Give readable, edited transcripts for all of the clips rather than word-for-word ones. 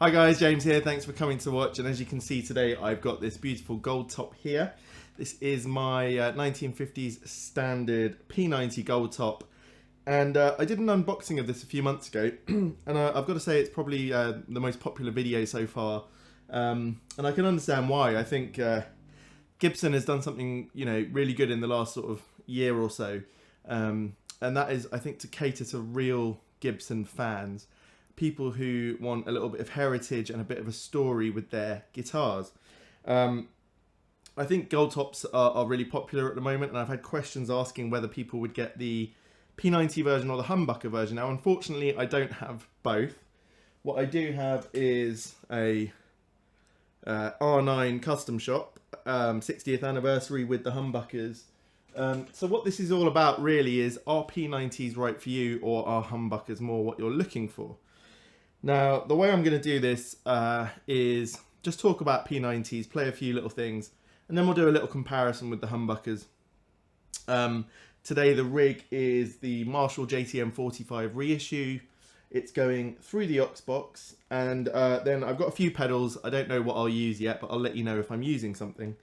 Hi guys, James here, thanks for coming to watch, and as you can see today I've got this beautiful gold top here. This is my 1950s standard P90 gold top, and I did an unboxing of this a few months ago and I've got to say it's probably the most popular video so far, and I can understand why. I think Gibson has done something really good in the last sort of year or so, and that is, I think, to cater to real Gibson fans. People who want a little bit of heritage and a bit of a story with their guitars. I think gold tops are really popular at the moment, and I've had questions asking whether people would get the P90 version or the Humbucker version. Now, unfortunately, I don't have both. What I do have is a R9 custom shop, 60th anniversary with the Humbuckers. So what this is all about really is, are P90s right for you, or are Humbuckers more what you're looking for? Now, the way I'm going to do this is just talk about P90s, play a few little things, and then we'll do a little comparison with the Humbuckers. Today the rig is the Marshall JTM 45 reissue. It's going through the aux box, and then I've got a few pedals. I don't know what I'll use yet, but I'll let you know if I'm using something.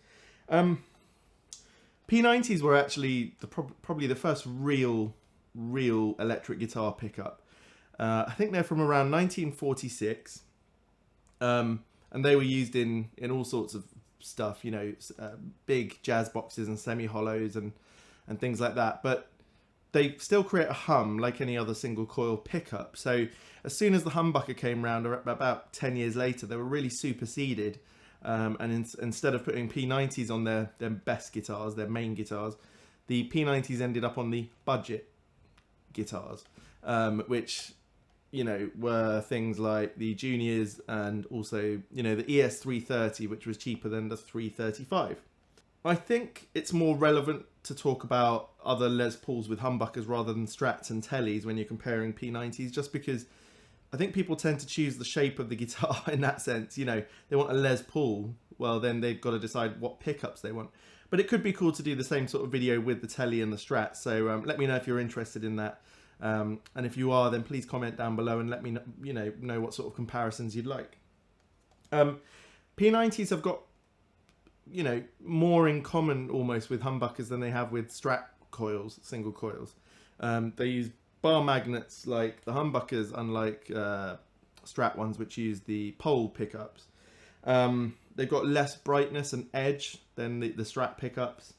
P90s were actually probably the first real electric guitar pickup. I think they're from around 1946, and they were used in all sorts of stuff, big jazz boxes and semi-hollows and things like that. But they still create a hum like any other single coil pickup. So as soon as the humbucker came around, about 10 years later, they were really superseded. And instead of putting P90s on their best guitars, their main guitars, the P90s ended up on the budget guitars, which were things like the Juniors and also, the ES330, which was cheaper than the 335. I think it's more relevant to talk about other Les Pauls with humbuckers rather than Strats and Tellys when you're comparing P90s, just because I think people tend to choose the shape of the guitar in that sense. They want a Les Paul, well then they've got to decide what pickups they want. But it could be cool to do the same sort of video with the Telly and the Strats, so let me know if you're interested in that. And if you are, then please comment down below and let me know what sort of comparisons you'd like. P90s have got more in common almost with humbuckers than they have with Strat coils, single coils. They use bar magnets like the humbuckers, unlike Strat ones which use the pole pickups. They've got less brightness and edge than the Strat pickups,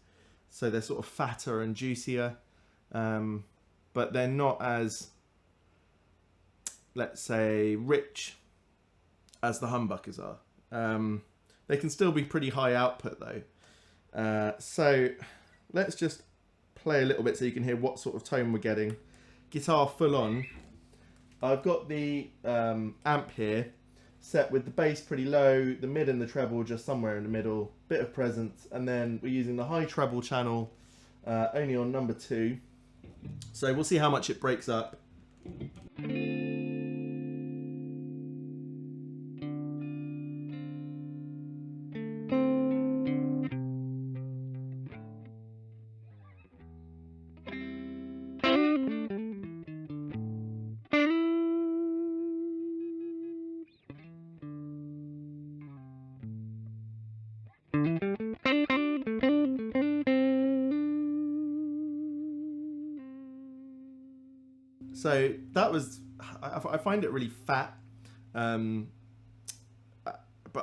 so they're sort of fatter and juicier. But they're not as, let's say, rich as the humbuckers are. They can still be pretty high output though. So let's just play a little bit so you can hear what sort of tone we're getting. Guitar full on. I've got the amp here set with the bass pretty low, the mid and the treble just somewhere in the middle, bit of presence, and then we're using the high treble channel only on number 2. So we'll see how much it breaks up. So that was, I find it really fat, but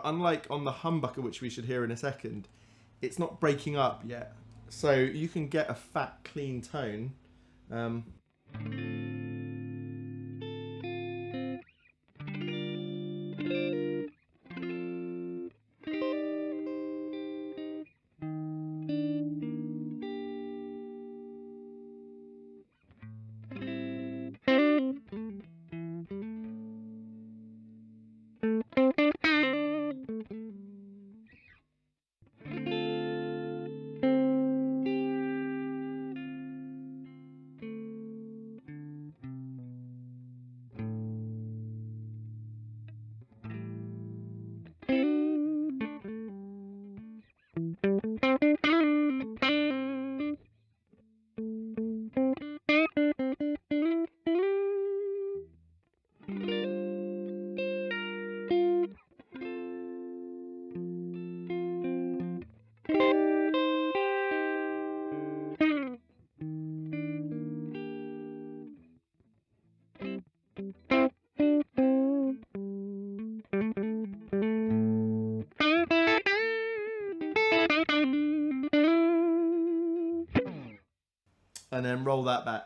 unlike on the humbucker, which we should hear in a second, it's not breaking up yet. So you can get a fat, clean tone. and then roll that back.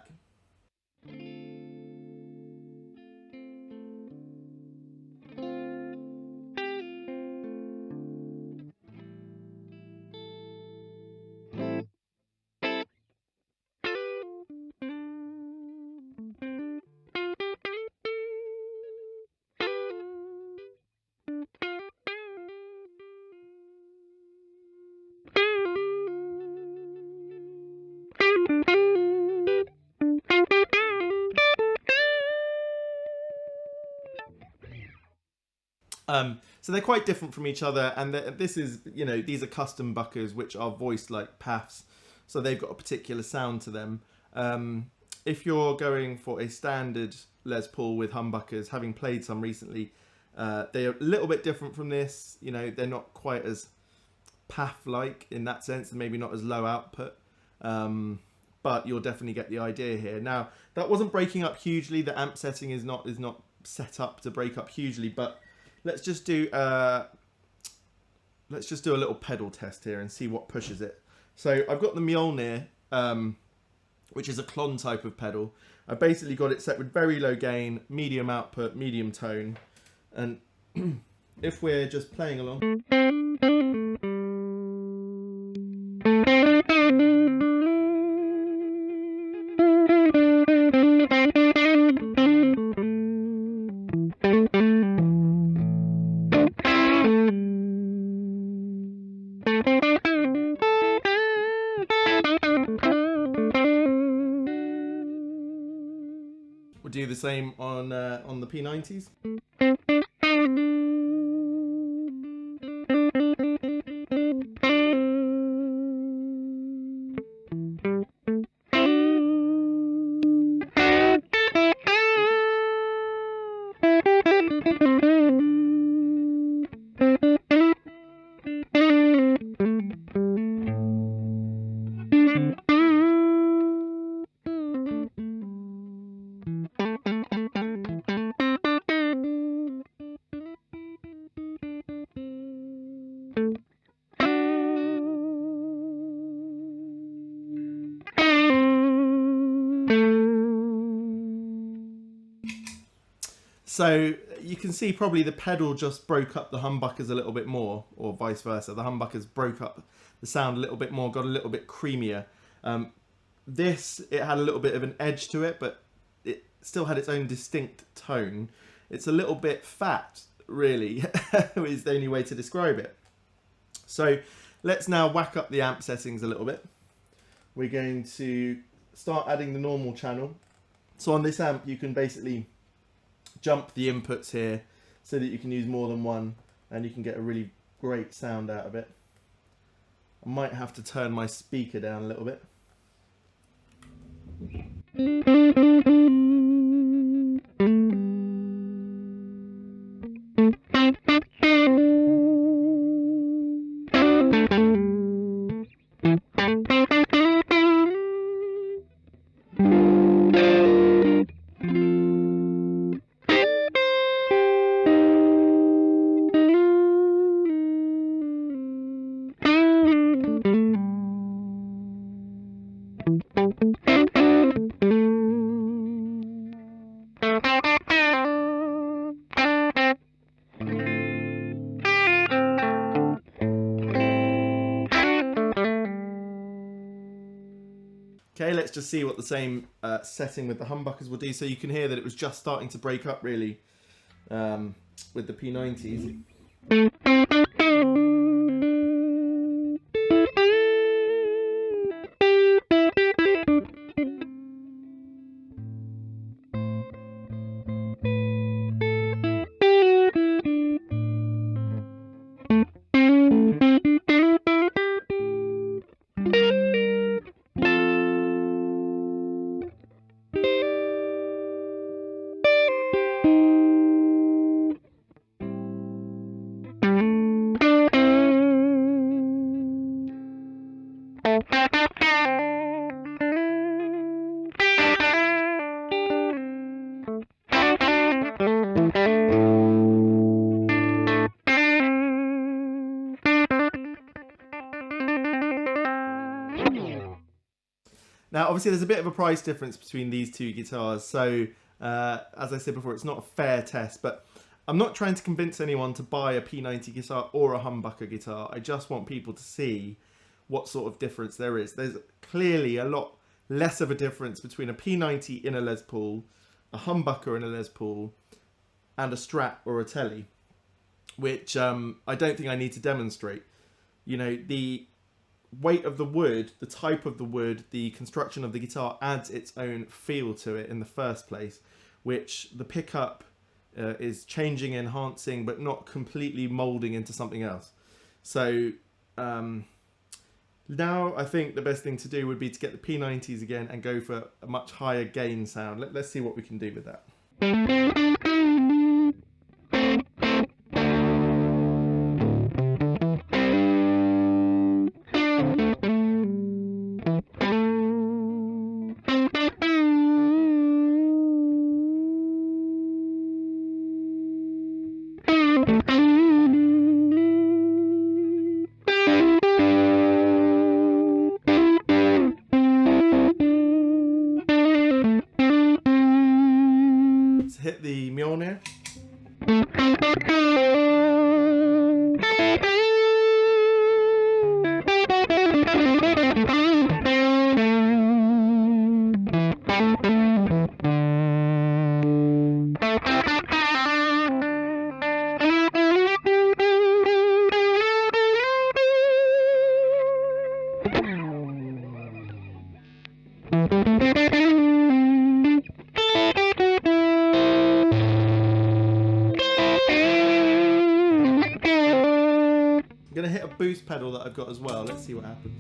So they're quite different from each other, and this is, you know, these are custom buckers which are voiced like paths, so they've got a particular sound to them. If you're going for a standard Les Paul with humbuckers, having played some recently, they're a little bit different from this. You know, they're not quite as path-like in that sense, and maybe not as low output, but you'll definitely get the idea here. Now, that wasn't breaking up hugely. The amp setting is not set up to break up hugely, but let's just do a little pedal test here and see what pushes it. So I've got the Mjolnir, which is a clon type of pedal. I basically got it set with very low gain, medium output, medium tone, and if we're just playing along, we'll do the same on the P90s. So you can see probably the pedal just broke up the humbuckers a little bit more, or vice versa. The humbuckers broke up the sound a little bit more, got a little bit creamier. It had a little bit of an edge to it, but it still had its own distinct tone. It's a little bit fat, really, is the only way to describe it. So let's now whack up the amp settings a little bit. We're going to start adding the normal channel. So on this amp, you can basically jump the inputs here so that you can use more than one, and you can get a really great sound out of it. I might have to turn my speaker down a little bit. Okay, let's just see what the same setting with the humbuckers will do. So you can hear that it was just starting to break up, really, with the P90s. Now, obviously, there's a bit of a price difference between these two guitars. So, as I said before, it's not a fair test. But I'm not trying to convince anyone to buy a P90 guitar or a humbucker guitar. I just want people to see what sort of difference there is. There's clearly a lot less of a difference between a P90 in a Les Paul, a humbucker in a Les Paul, and a Strat or a Tele, which I don't think I need to demonstrate. You know, the weight of the wood, the type of the wood, the construction of the guitar adds its own feel to it in the first place, which the pickup is changing, enhancing, but not completely molding into something else. So now I think the best thing to do would be to get the P90s again and go for a much higher gain sound. Let's see what we can do with that. Hit the Mjolnir. I'm going to hit a boost pedal that I've got as well. Let's see what happens.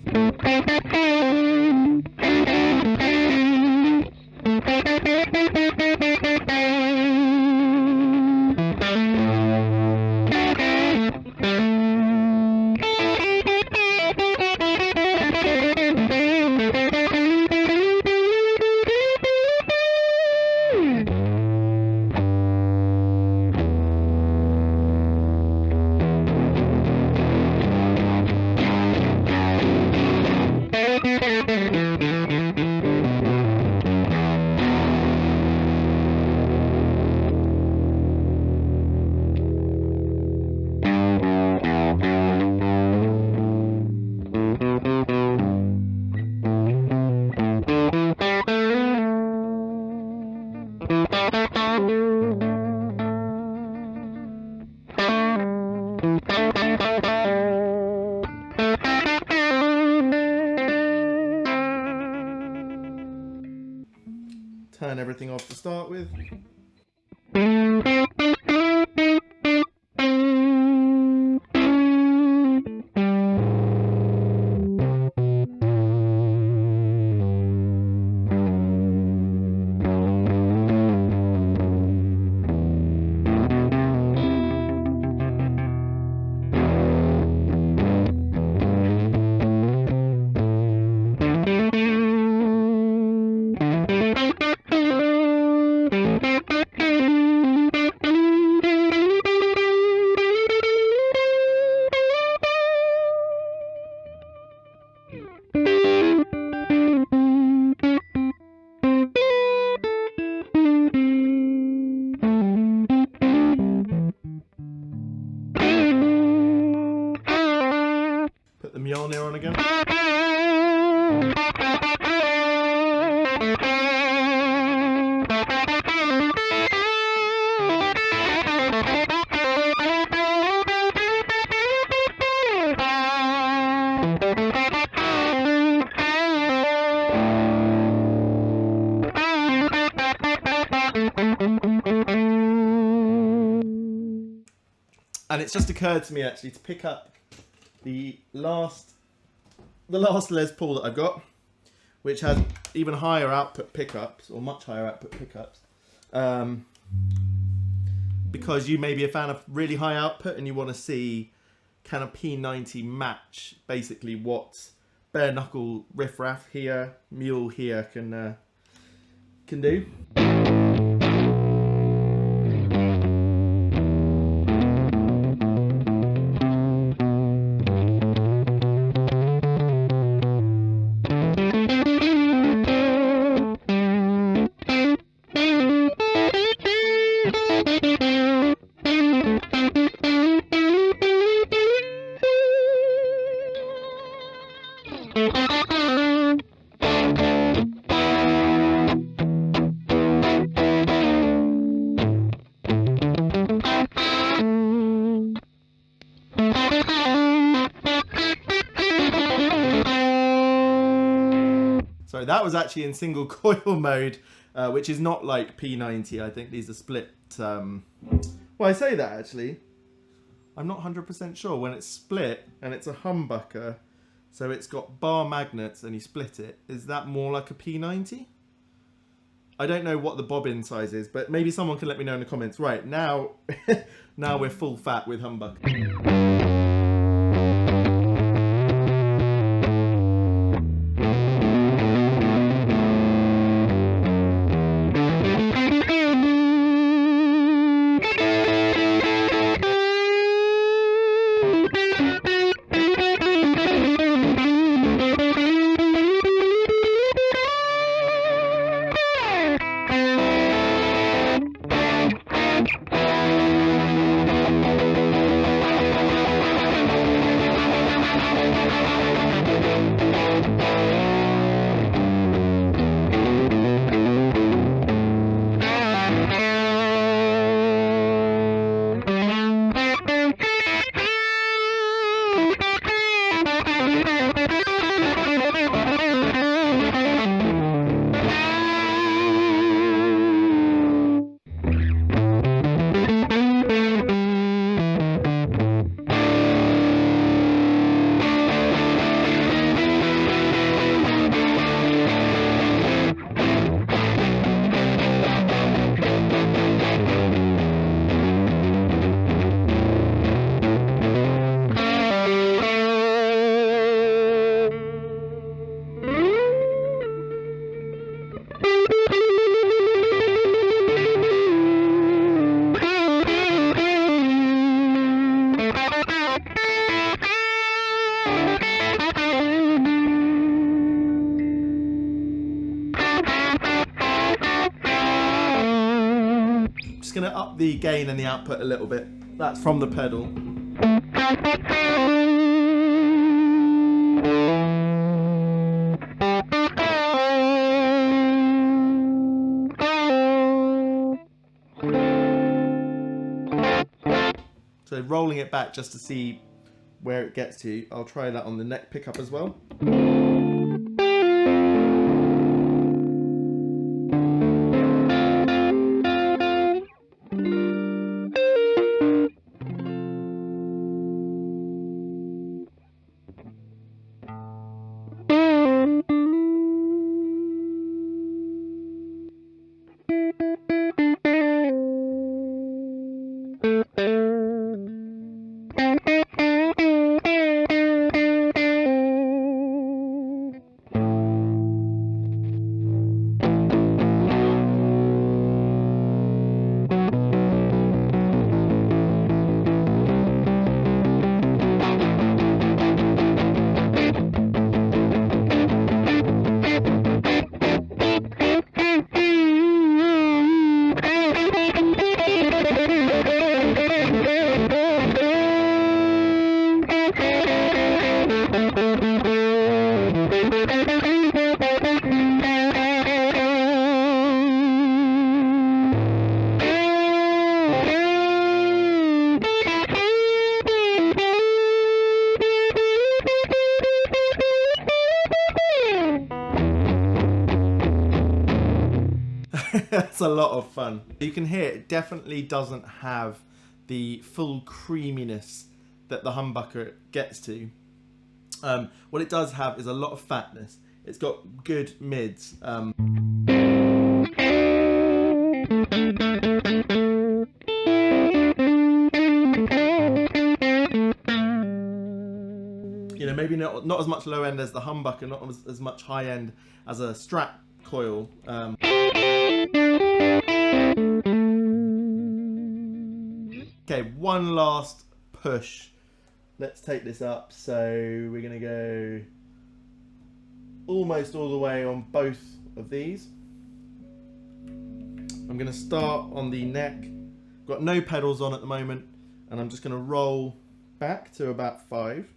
Turn everything off to start with. Put the Mjolnir on again. And it's just occurred to me actually to pick up the last Les Paul that I've got, which has even higher output pickups, or much higher output pickups, because you may be a fan of really high output and you want to see can a P90 match basically what bare knuckle riff raff here, mule here can do. Sorry, that was actually in single coil mode, which is not like P90. I think these are split. Well, I say that actually. I'm not 100% sure. When it's split and it's a humbucker, so it's got bar magnets and you split it, is that more like a P90? I don't know what the bobbin size is, but maybe someone can let me know in the comments. Right, now, now we're full fat with humbucker. Just going to up the gain and the output a little bit. That's from the pedal. So rolling it back just to see where it gets to. I'll try that on the neck pickup as well. That's a lot of fun. You can hear it definitely doesn't have the full creaminess that the humbucker gets to. What it does have is a lot of fatness. It's got good mids. You know, maybe not as much low end as the humbucker, not as much high end as a Strat coil. Okay, one last push. Let's take this up. So we're going to go almost all the way on both of these. I'm going to start on the neck. Got no pedals on at the moment, and I'm just going to roll back to about 5.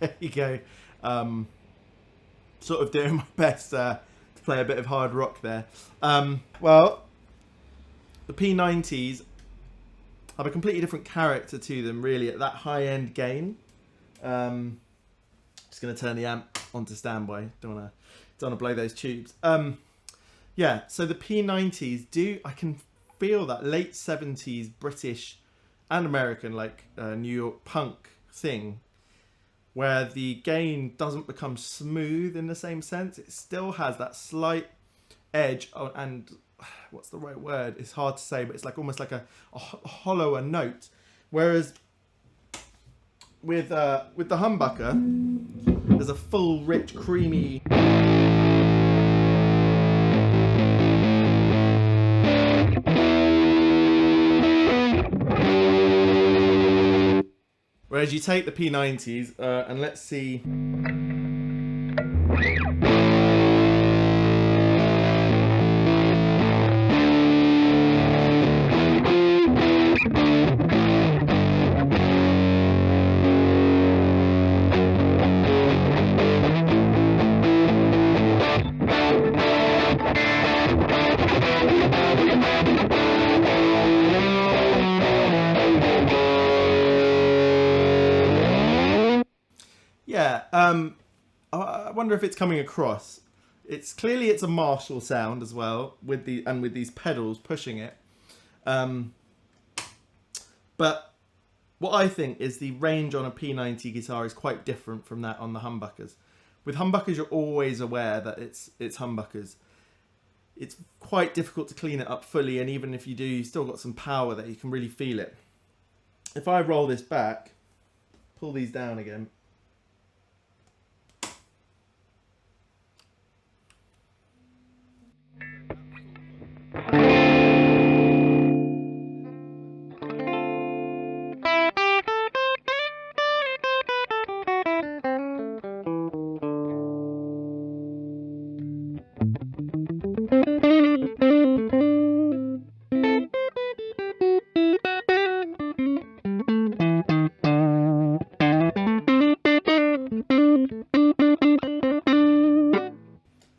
There you go. Sort of doing my best to play a bit of hard rock there. Well, the P90s have a completely different character to them, really, at that high-end gain. Just going to turn the amp onto standby. Don't want to blow those tubes. Yeah, so the P90s do, I can feel that late 70s British and American, like New York punk thing, where the gain doesn't become smooth in the same sense. It still has that slight edge, and what's the right word? It's hard to say, but it's like almost like a hollower note. Whereas with the Humbucker, there's a full, rich, creamy. Whereas you take the P90s and let's see. Yeah, I wonder if it's coming across. It's clearly it's a Marshall sound as well with these pedals pushing it. But what I think is the range on a P90 guitar is quite different from that on the Humbuckers. With Humbuckers, you're always aware that it's Humbuckers. It's quite difficult to clean it up fully, and even if you do, you've still got some power there. You can really feel it. If I roll this back, pull these down again.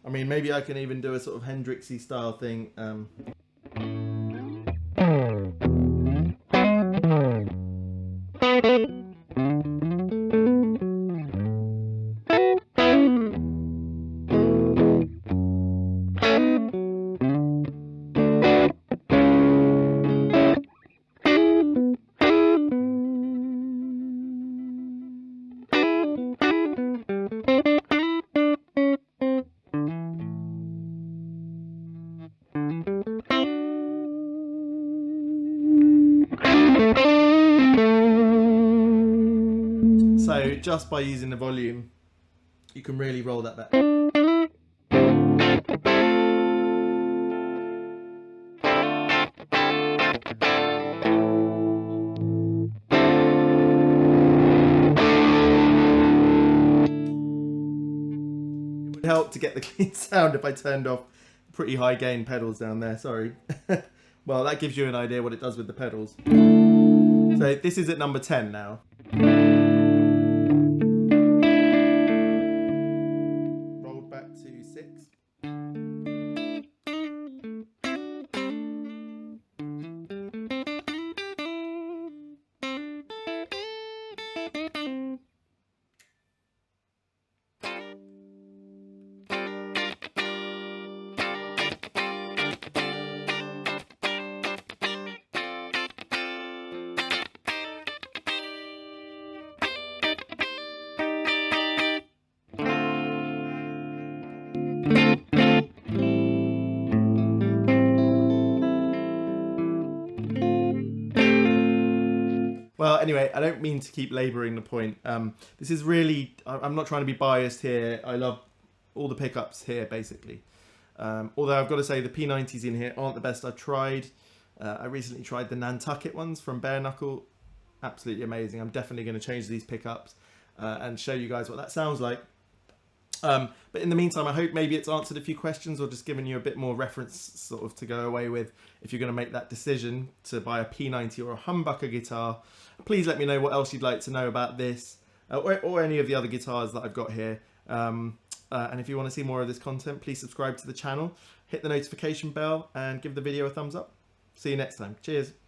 I mean, maybe I can even do a sort of Hendrixy style thing. So just by using the volume, you can really roll that back. It would help to get the clean sound if I turned off pretty high gain pedals down there, sorry. Well, that gives you an idea what it does with the pedals. So this is at number 10 now. Rolled back to 6. Well, anyway, I don't mean to keep labouring the point. This is really, I'm not trying to be biased here. I love all the pickups here, basically. Although I've got to say the P90s in here aren't the best I've tried. I recently tried the Nantucket ones from Bare Knuckle. Absolutely amazing. I'm definitely going to change these pickups and show you guys what that sounds like. But in the meantime, I hope maybe it's answered a few questions or just given you a bit more reference sort of to go away with if you're going to make that decision to buy a P90 or a humbucker guitar. Please let me know what else you'd like to know about this or any of the other guitars that I've got here. And if you want to see more of this content, please subscribe to the channel, hit the notification bell and give the video a thumbs up. See you next time. Cheers.